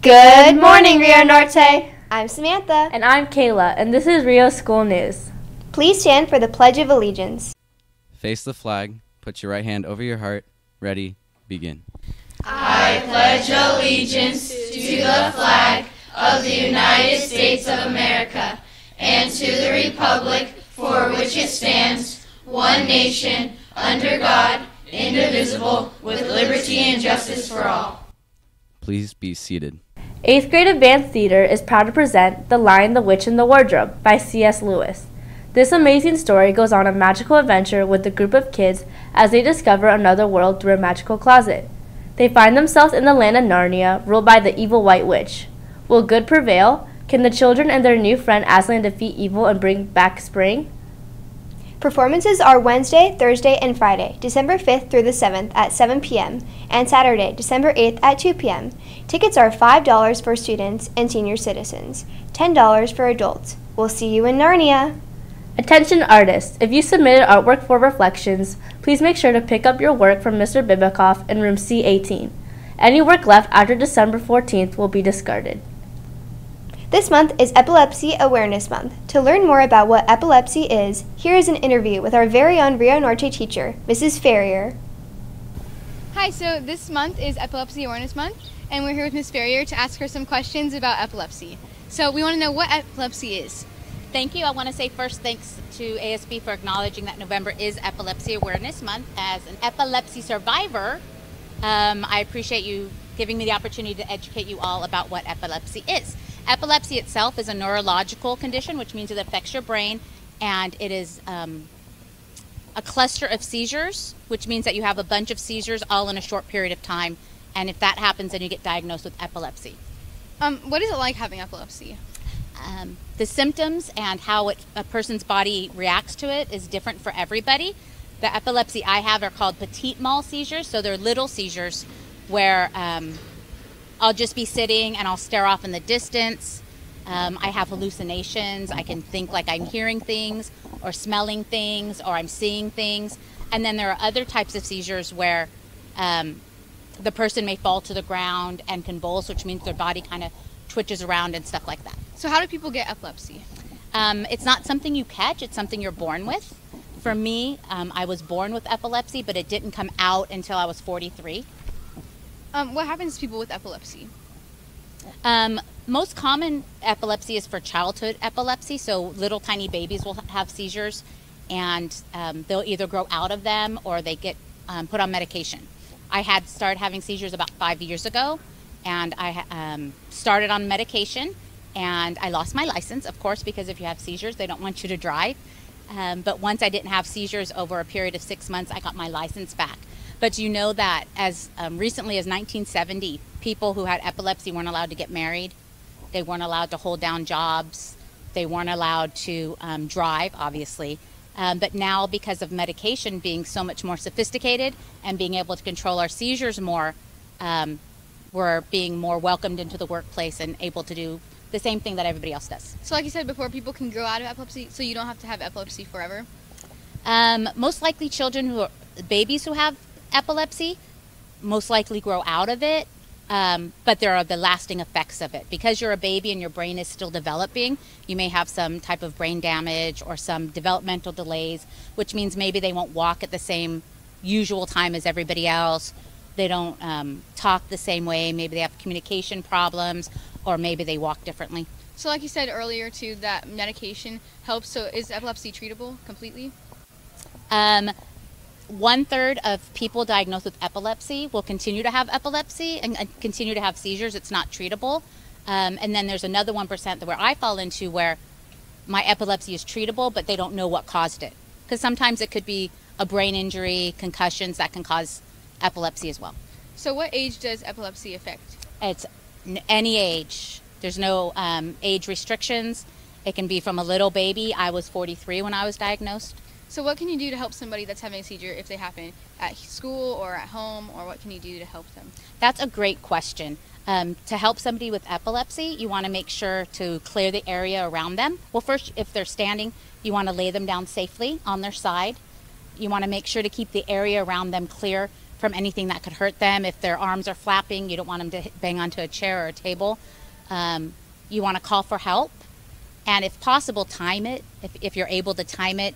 Good morning, Rio Norte. I'm Samantha. And I'm Kayla, and this is Rio School News. Please stand for the Pledge of Allegiance. Face the flag, put your right hand over your heart. Ready, begin. I pledge allegiance to the flag of the United States of America and to the republic for which it stands, one nation, under God, indivisible, with liberty and justice for all. Please be seated. 8th grade advanced theater is proud to present The Lion, the Witch, and the Wardrobe by C.S. Lewis. This amazing story goes on a magical adventure with a group of kids as they discover another world through a magical closet. They find themselves in the land of Narnia, ruled by the evil White Witch. Will good prevail? Can the children and their new friend Aslan defeat evil and bring back spring? Performances are Wednesday, Thursday, and Friday, December 5th through the 7th at 7 p.m., and Saturday, December 8th at 2 p.m. Tickets are $5 for students and senior citizens, $10 for adults. We'll see you in Narnia! Attention artists, if you submitted artwork for Reflections, please make sure to pick up your work from Mr. Bibikoff in room C18. Any work left after December 14th will be discarded. This month is Epilepsy Awareness Month. To learn more about what epilepsy is, here is an interview with our very own Rio Norte teacher, Mrs. Ferrier. Hi, so this month is Epilepsy Awareness Month, and we're here with Ms. Ferrier to ask her some questions about epilepsy. So we want to know what epilepsy is. Thank you. I want to say first thanks to ASB for acknowledging that November is Epilepsy Awareness Month. As an epilepsy survivor, I appreciate you giving me the opportunity to educate you all about what epilepsy is. Epilepsy itself is a neurological condition, which means it affects your brain, and it is a cluster of seizures, which means that you have a bunch of seizures all in a short period of time, and if that happens, then you get diagnosed with epilepsy. What is it like having epilepsy? The symptoms and how a person's body reacts to it is different for everybody. The epilepsy I have are called petit mal seizures, so they're little seizures where I'll just be sitting and I'll stare off in the distance. I have hallucinations. I can think like I'm hearing things or smelling things or I'm seeing things. And then there are other types of seizures where the person may fall to the ground and convulse, which means their body kind of twitches around and stuff like that. So how do people get epilepsy? It's not something you catch. It's something you're born with. For me, I was born with epilepsy, but it didn't come out until I was 43. What happens to people with epilepsy? Most common epilepsy is for childhood epilepsy, so little tiny babies will have seizures, and they'll either grow out of them or they get put on medication. I had started having seizures about 5 years ago, and I started on medication, and I lost my license, of course, because if you have seizures, they don't want you to drive. But once I didn't have seizures over a period of 6 months, I got my license back. But you know that as recently as 1970, people who had epilepsy weren't allowed to get married. They weren't allowed to hold down jobs. They weren't allowed to drive, obviously. But now, because of medication being so much more sophisticated and being able to control our seizures more, we're being more welcomed into the workplace and able to do the same thing that everybody else does. So like you said before, people can grow out of epilepsy, so you don't have to have epilepsy forever? Most likely babies who have epilepsy most likely grow out of it, but there are the lasting effects of it. Because you're a baby and your brain is still developing, you may have some type of brain damage or some developmental delays, which means maybe they won't walk at the same usual time as everybody else. They don't talk the same way. Maybe they have communication problems, or maybe they walk differently. So like you said earlier too, that medication helps. So is epilepsy treatable completely? 1/3 of people diagnosed with epilepsy will continue to have epilepsy and continue to have seizures. It's not treatable. And then there's another 1% where I fall into, where my epilepsy is treatable, but they don't know what caused it. Because sometimes it could be a brain injury, concussions that can cause epilepsy as well. So what age does epilepsy affect? It's any age. There's no age restrictions. It can be from a little baby. I was 43 when I was diagnosed. So what can you do to help somebody that's having a seizure if they happen at school or at home, or what can you do to help them? That's a great question. To help somebody with epilepsy, you want to make sure to clear the area around them. Well, first, if they're standing, you want to lay them down safely on their side. You want to make sure to keep the area around them clear from anything that could hurt them. If their arms are flapping, you don't want them to bang onto a chair or a table. You want to call for help, and if possible, time it. If you're able to time it,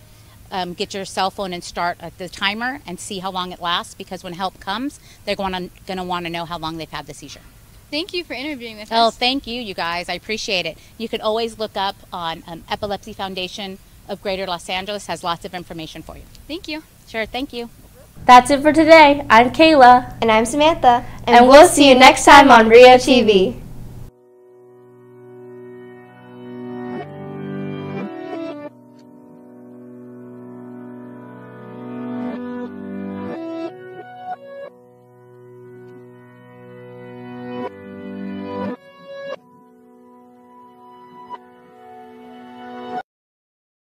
get your cell phone and start the timer and see how long it lasts, because when help comes, they're going to want to know how long they've had the seizure. Thank you for interviewing with us. Oh, thank you guys. I appreciate it. You can always look up on Epilepsy Foundation of Greater Los Angeles. Has lots of information for you. Thank you. Sure, thank you. That's it for today. I'm Kayla. And I'm Samantha. And we'll see you next time on Rio TV.